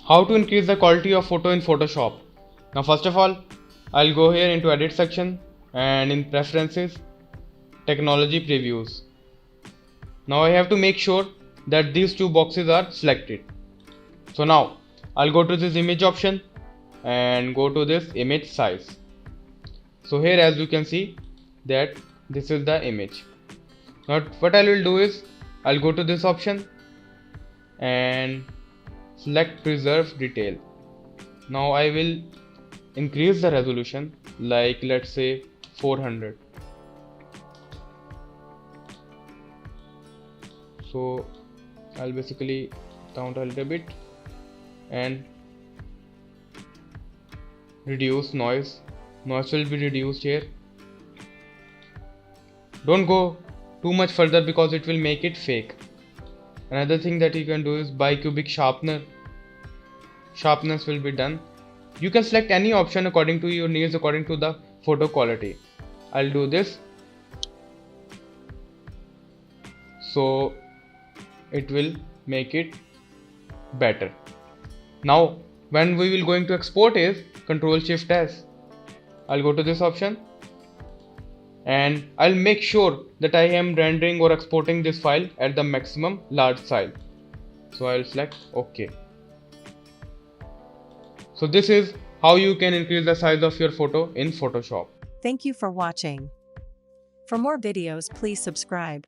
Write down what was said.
How to increase the quality of photo in Photoshop. Now first of all, I'll go here into edit section and in preferences, technology previews. Now I have to make sure that these two boxes are selected. So now I'll go to this image option and go to this image size. So here as you can see that this is the image. Now what I will do is I'll go to this option and select preserve detail. Now I will increase the resolution, like let's say 400. So I'll basically count a little bit and reduce noise. Noise will be reduced here. Don't go too much further because it will make it fake. Another thing that you can do is bicubic sharpener. Sharpness will be done. You can select any option according to your needs, according to the photo quality. I'll do this. So it will make it better. Now when we will going to export is Ctrl Shift S. I'll go to this option and I'll make sure that I am rendering or exporting this file at the maximum large size. So I'll select OK. So this is how you can increase the size of your photo in Photoshop. Thank you for watching. For more videos, please subscribe.